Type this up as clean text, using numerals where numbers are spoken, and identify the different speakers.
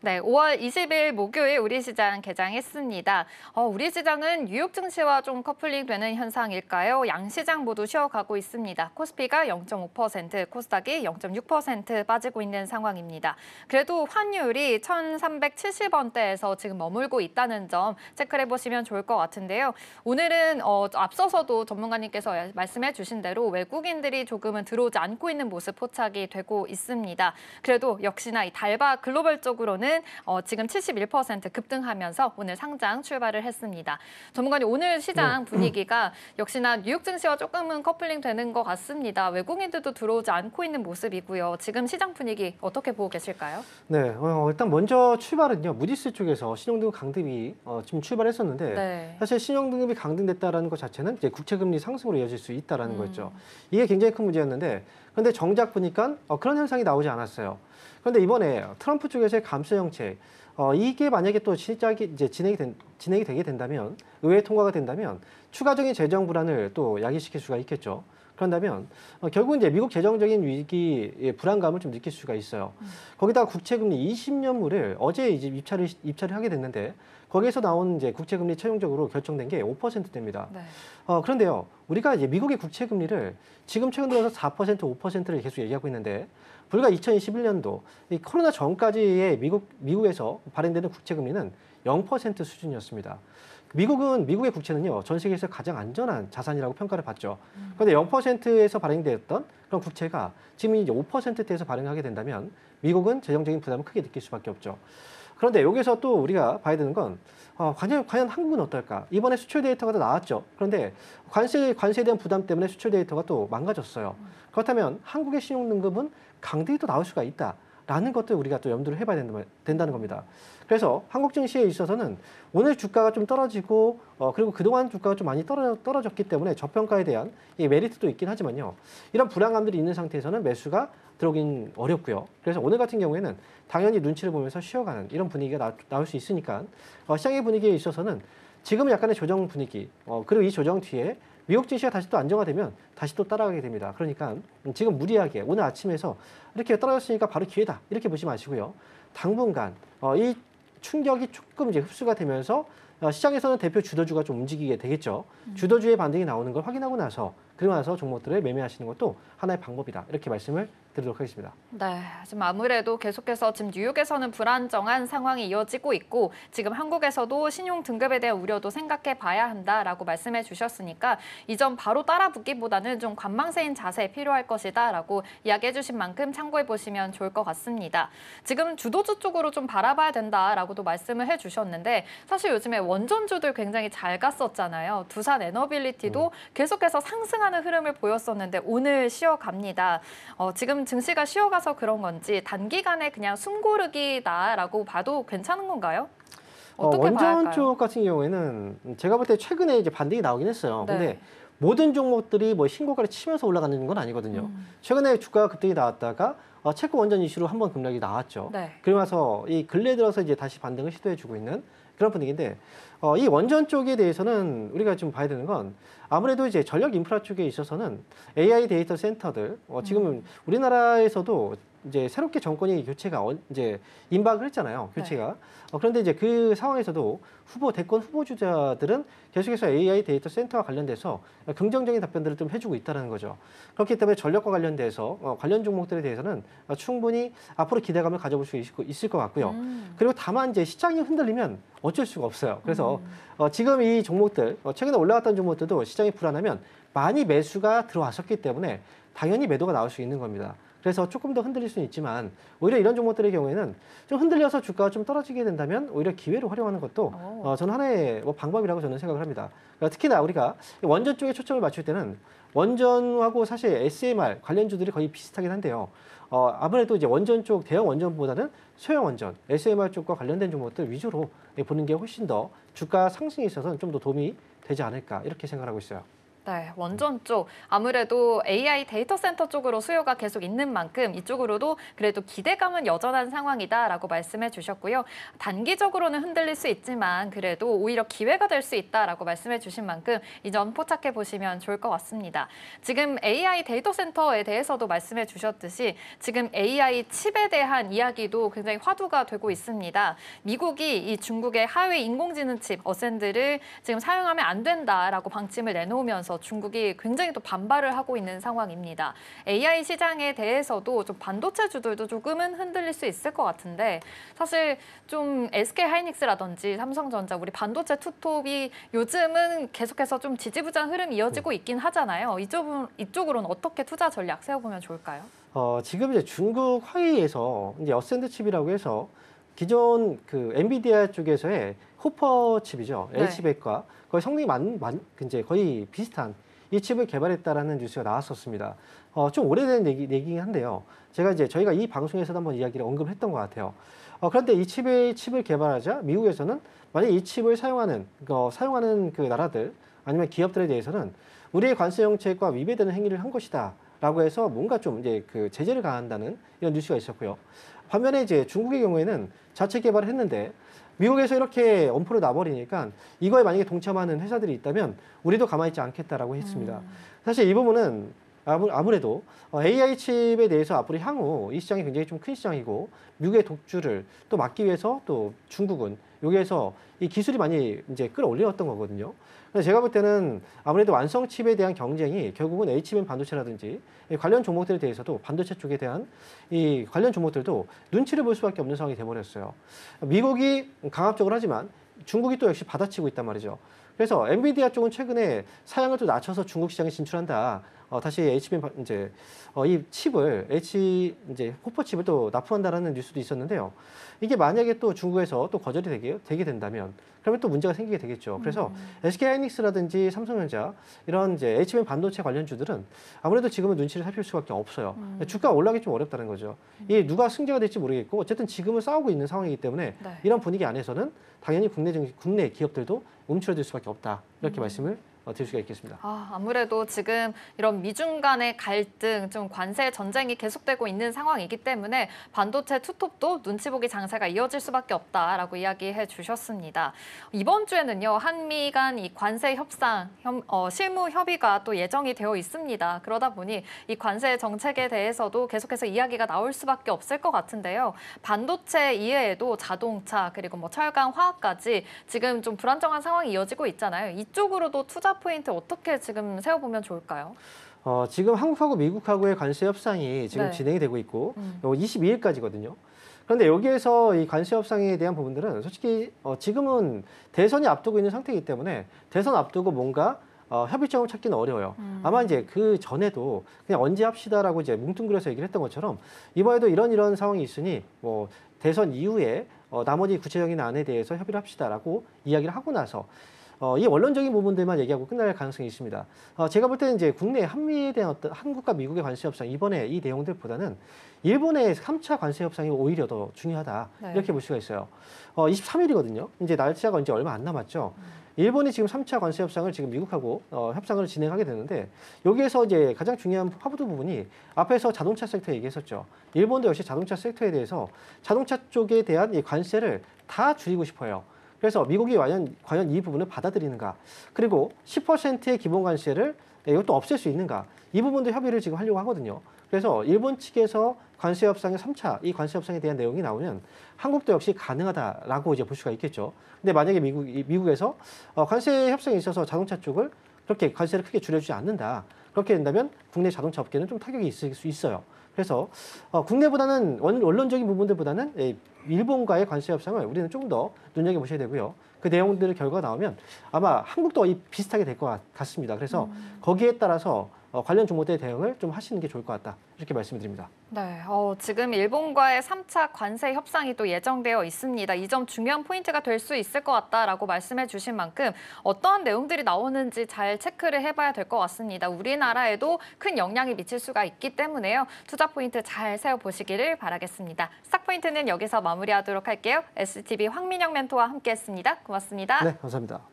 Speaker 1: 네, 5월 20일 목요일 우리 시장 개장했습니다. 우리 시장은 뉴욕 증시와 좀 커플링되는 현상일까요? 양 시장 모두 쉬어가고 있습니다. 코스피가 0.5%, 코스닥이 0.6% 빠지고 있는 상황입니다. 그래도 환율이 1,370원대에서 지금 머물고 있다는 점 체크를 해보시면 좋을 것 같은데요. 오늘은 앞서서도 전문가님께서 말씀해 주신 대로 외국인들이 조금은 들어오지 않고 있는 모습 포착이 되고 있습니다. 그래도 역시나 이 달바 글로벌적으로는 지금 71% 급등하면서 오늘 상장 출발을 했습니다. 전문가님, 오늘 시장 분위기가 역시나 뉴욕 증시와 조금은 커플링 되는 것 같습니다. 외국인들도 들어오지 않고 있는 모습이고요. 지금 시장 분위기 어떻게 보고 계실까요?
Speaker 2: 네, 일단 먼저 출발은요. 무디스 쪽에서 신용등급 강등이 지금 출발했었는데
Speaker 1: 네.
Speaker 2: 사실 신용등급이 강등됐다라는 것 자체는 이제 국채금리 상승으로 이어질 수 있다라는 거였죠. 이게 굉장히 큰 문제였는데 그런데 정작 보니까 그런 현상이 나오지 않았어요. 그런데 이번에 트럼프 쪽에서의 감세 정책 이게 만약에 또 시작이 이제 진행이 되게 된다면 의회 통과가 된다면 추가적인 재정 불안을 또 야기시킬 수가 있겠죠. 그런다면 결국 이제 미국 재정적인 위기의 불안감을 좀 느낄 수가 있어요. 거기다가 국채금리 20년물을 어제 이제 입찰을 하게 됐는데 거기에서 나온 이제 국채금리 최종적으로 결정된 게 5%대입니다.
Speaker 1: 네.
Speaker 2: 그런데요, 우리가 이제 미국의 국채금리를 지금 최근 들어서 4%, 5%를 계속 얘기하고 있는데 불과 2021년도 이 코로나 전까지의 미국에서 발행되는 국채금리는 0% 수준이었습니다. 미국의 국채는요, 전 세계에서 가장 안전한 자산이라고 평가를 받죠. 그런데 0%에서 발행되었던 그런 국채가 지금 이제 5%대에서 발행하게 된다면 미국은 재정적인 부담을 크게 느낄 수밖에 없죠. 그런데 여기서 또 우리가 봐야 되는 건 과연 한국은 어떨까? 이번에 수출 데이터가 또 나왔죠. 그런데 관세에 대한 부담 때문에 수출 데이터가 또 망가졌어요. 그렇다면 한국의 신용등급은 강등이 또 나올 수가 있다라는 것도 우리가 또 염두를 해봐야 된다는 겁니다. 그래서 한국 증시에 있어서는 오늘 주가가 좀 떨어지고 그리고 그동안 주가가 좀 많이 떨어졌기 때문에 저평가에 대한 이 메리트도 있긴 하지만요. 이런 불안감들이 있는 상태에서는 매수가 들어오긴 어렵고요. 그래서 오늘 같은 경우에는 당연히 눈치를 보면서 쉬어가는 이런 분위기가 나올 수 있으니까 시장의 분위기에 있어서는 지금은 약간의 조정 분위기 그리고 이 조정 뒤에 미국 증시가 다시 또 안정화되면 다시 또 따라가게 됩니다. 그러니까 지금 무리하게 오늘 아침에서 이렇게 떨어졌으니까 바로 기회다 이렇게 보지 마시고요. 당분간 이 충격이 조금 이제 흡수가 되면서 시장에서는 대표 주도주가 좀 움직이게 되겠죠. 주도주의 반등이 나오는 걸 확인하고 나서 그러고 나서 종목들을 매매하시는 것도 하나의 방법이다. 이렇게 말씀을 드리도록 하겠습니다.
Speaker 1: 네, 지금 아무래도 계속해서 지금 뉴욕에서는 불안정한 상황이 이어지고 있고 지금 한국에서도 신용 등급에 대한 우려도 생각해 봐야 한다라고 말씀해 주셨으니까 이 점 바로 따라붙기보다는 좀 관망세인 자세 필요할 것이다라고 이야기해 주신 만큼 참고해 보시면 좋을 것 같습니다. 지금 주도주 쪽으로 좀 바라봐야 된다라고도 말씀을 해 주셨는데 사실 요즘에 원전주들 굉장히 잘 갔었잖아요. 두산 에너빌리티도 계속해서 상승하는 흐름을 보였었는데 오늘 쉬어갑니다. 지금 증시가 쉬어가서 그런 건지 단기간에 그냥 숨고르기다라고 봐도 괜찮은 건가요? 어떻게 봐야
Speaker 2: 원전
Speaker 1: 할까요?
Speaker 2: 쪽 같은 경우에는 제가 볼 때 최근에 이제 반등이 나오긴 했어요.
Speaker 1: 네.
Speaker 2: 근데 모든 종목들이 뭐 신고가를 치면서 올라가는 건 아니거든요. 최근에 주가 급등이 나왔다가 체코 원전 이슈로 한번 급락이 나왔죠.
Speaker 1: 네.
Speaker 2: 그러고 나서 이 근래 들어서 이제 다시 반등을 시도해주고 있는 그런 분위기인데 이 원전 쪽에 대해서는 우리가 좀 봐야 되는 건 아무래도 이제 전력 인프라 쪽에 있어서는 AI 데이터 센터들 지금은 우리나라에서도 이제 새롭게 정권이 교체가 이제 임박을 했잖아요. 교체가. 그런데 이제 그 상황에서도 대권 후보주자들은 계속해서 AI 데이터 센터와 관련돼서 긍정적인 답변들을 좀 해주고 있다는 거죠. 그렇기 때문에 전력과 관련돼서 관련 종목들에 대해서는 충분히 앞으로 기대감을 가져볼 수 있을 것 같고요. 그리고 다만 이제 시장이 흔들리면 어쩔 수가 없어요. 그래서 지금 이 종목들, 최근에 올라갔던 종목들도 시장이 불안하면 많이 매수가 들어왔었기 때문에 당연히 매도가 나올 수 있는 겁니다. 그래서 조금 더 흔들릴 수는 있지만 오히려 이런 종목들의 경우에는 좀 흔들려서 주가가 좀 떨어지게 된다면 오히려 기회로 활용하는 것도 저는 하나의 방법이라고 저는 생각을 합니다. 그러니까 특히나 우리가 원전 쪽에 초점을 맞출 때는 원전하고 사실 SMR 관련주들이 거의 비슷하긴 한데요. 아무래도 이제 원전 쪽 대형 원전보다는 소형 원전, SMR 쪽과 관련된 종목들 위주로 보는 게 훨씬 더 주가 상승에 있어서는 좀 더 도움이 되지 않을까 이렇게 생각하고 있어요.
Speaker 1: 네, 원전 쪽 아무래도 AI 데이터 센터 쪽으로 수요가 계속 있는 만큼 이쪽으로도 그래도 기대감은 여전한 상황이다라고 말씀해 주셨고요. 단기적으로는 흔들릴 수 있지만 그래도 오히려 기회가 될 수 있다라고 말씀해 주신 만큼 이 점 포착해 보시면 좋을 것 같습니다. 지금 AI 데이터 센터에 대해서도 말씀해 주셨듯이 지금 AI 칩에 대한 이야기도 굉장히 화두가 되고 있습니다. 미국이 이 중국의 하위 인공지능 칩 어센드를 지금 사용하면 안 된다라고 방침을 내놓으면서 중국이 굉장히 또 반발을 하고 있는 상황입니다. AI 시장에 대해서도 좀 반도체주들도 조금은 흔들릴 수 있을 것 같은데 사실 좀 SK 하이닉스라든지 삼성전자 우리 반도체 투톱이 요즘은 계속해서 좀 지지부진한 흐름이 이어지고 있긴 하잖아요. 이쪽으로는 어떻게 투자 전략 세워보면 좋을까요?
Speaker 2: 지금 이제 중국 화웨이에서 이제 어센드 칩이라고 해서 기존 그 엔비디아 쪽에서의 호퍼 칩이죠.
Speaker 1: 네.
Speaker 2: H백과 거의 성능이 이제 거의 비슷한 이 칩을 개발했다라는 뉴스가 나왔었습니다. 좀 오래된 얘기긴 한데요. 저희가 이 방송에서도 한번 이야기를 언급했던 것 같아요. 그런데 이 칩을 개발하자 미국에서는 만약 이 칩을 사용하는 그 나라들 아니면 기업들에 대해서는 우리의 관세 정책과 위배되는 행위를 한 것이다라고 해서 뭔가 좀 이제 그 제재를 가한다는 이런 뉴스가 있었고요. 반면에 이제 중국의 경우에는 자체 개발을 했는데 미국에서 이렇게 엄포를 놔버리니까 이거에 만약에 동참하는 회사들이 있다면 우리도 가만히 있지 않겠다라고 했습니다. 사실 이 부분은 아무래도 AI 칩에 대해서 앞으로 향후 이 시장이 굉장히 좀 큰 시장이고 미국의 독주를 또 막기 위해서 또 중국은 여기에서 이 기술이 많이 이제 끌어올렸던 거거든요. 그래서 제가 볼 때는 아무래도 완성 칩에 대한 경쟁이 결국은 HBM 반도체라든지 이 관련 종목들에 대해서도 반도체 쪽에 대한 이 관련 종목들도 눈치를 볼 수밖에 없는 상황이 돼버렸어요. 미국이 강압적으로 하지만 중국이 또 역시 받아치고 있단 말이죠. 그래서 엔비디아 쪽은 최근에 사양을 또 낮춰서 중국 시장에 진출한다. 다시 HBM 이 칩을 이제 호퍼 칩을 또 납품한다라는 뉴스도 있었는데요. 이게 만약에 또 중국에서 또 거절이 되게 된다면 그러면 또 문제가 생기게 되겠죠. 그래서 SK 하이닉스라든지 삼성전자 이런 이제 HBM 반도체 관련주들은 아무래도 지금은 눈치를 살필 수밖에 없어요. 주가 올라가기 좀 어렵다는 거죠. 이 누가 승자가 될지 모르겠고 어쨌든 지금은 싸우고 있는 상황이기 때문에
Speaker 1: 네.
Speaker 2: 이런 분위기 안에서는 당연히 국내 기업들도 움츠러들 수밖에 없다. 이렇게 말씀을 드릴 수가 있겠습니다.
Speaker 1: 아무래도 지금 이런 미중 간의 갈등, 좀 관세 전쟁이 계속되고 있는 상황이기 때문에 반도체 투톱도 눈치 보기 장세가 이어질 수밖에 없다라고 이야기해 주셨습니다. 이번 주에는요, 한미 간 이 관세 협상, 실무 협의가 또 예정이 되어 있습니다. 그러다 보니 이 관세 정책에 대해서도 계속해서 이야기가 나올 수밖에 없을 것 같은데요. 반도체 이외에도 자동차 그리고 뭐 철강, 화학까지 지금 좀 불안정한 상황이 이어지고 있잖아요. 이쪽으로도 투자 포인트 어떻게 지금 세워보면 좋을까요?
Speaker 2: 지금 한국하고 미국하고의 관세 협상이 지금
Speaker 1: 네.
Speaker 2: 진행이 되고 있고 22일까지거든요. 그런데 여기에서 이 관세 협상에 대한 부분들은 솔직히 지금은 대선이 앞두고 있는 상태이기 때문에 대선 앞두고 뭔가 협의점을 찾기는 어려워요. 아마 이제 그 전에도 그냥 언제 합시다라고 이제 뭉뚱그려서 얘기를 했던 것처럼 이번에도 이런 상황이 있으니 뭐 대선 이후에 나머지 구체적인 안에 대해서 협의를 합시다라고 이야기를 하고 나서 이 원론적인 부분들만 얘기하고 끝날 가능성이 있습니다. 제가 볼 때는 이제 국내 한미에 대한 어떤 한국과 미국의 관세 협상 이번에 이 내용들보다는 일본의 3차 관세 협상이 오히려 더 중요하다.
Speaker 1: 네.
Speaker 2: 이렇게 볼 수가 있어요. 23일이거든요. 이제 날짜가 이제 얼마 안 남았죠. 일본이 지금 3차 관세 협상을 지금 미국하고 협상을 진행하게 되는데 여기에서 이제 가장 중요한 화두 부분이 앞에서 자동차 섹터 얘기했었죠. 일본도 역시 자동차 섹터에 대해서 자동차 쪽에 대한 이 관세를 다 줄이고 싶어요. 그래서 미국이 과연 이 부분을 받아들이는가? 그리고 10%의 기본 관세를 이것도 없앨 수 있는가? 이 부분도 협의를 지금 하려고 하거든요. 그래서 일본 측에서 관세 협상의 3차 이 관세 협상에 대한 내용이 나오면 한국도 역시 가능하다라고 이제 볼 수가 있겠죠. 근데 만약에 미국에서 관세 협상에 있어서 자동차 쪽을 그렇게 관세를 크게 줄여주지 않는다. 그렇게 된다면 국내 자동차 업계는 좀 타격이 있을 수 있어요. 그래서 국내보다는 원론적인 부분들보다는 일본과의 관세 협상을 우리는 조금 더 눈여겨보셔야 되고요. 그 내용들의 결과가 나오면 아마 한국도 비슷하게 될 것 같습니다. 그래서 거기에 따라서 관련 종목들의 대응을 좀 하시는 게 좋을 것 같다. 이렇게 말씀드립니다.
Speaker 1: 네, 지금 일본과의 3차 관세 협상이 또 예정되어 있습니다. 이 점 중요한 포인트가 될 수 있을 것 같다라고 말씀해 주신 만큼 어떠한 내용들이 나오는지 잘 체크를 해봐야 될 것 같습니다. 우리나라에도 큰 영향이 미칠 수가 있기 때문에요. 투자 포인트 잘 세워보시기를 바라겠습니다. 스탁 포인트는 여기서 마무리하도록 할게요. STV 황민영 멘토와 함께했습니다. 고맙습니다.
Speaker 2: 네, 감사합니다.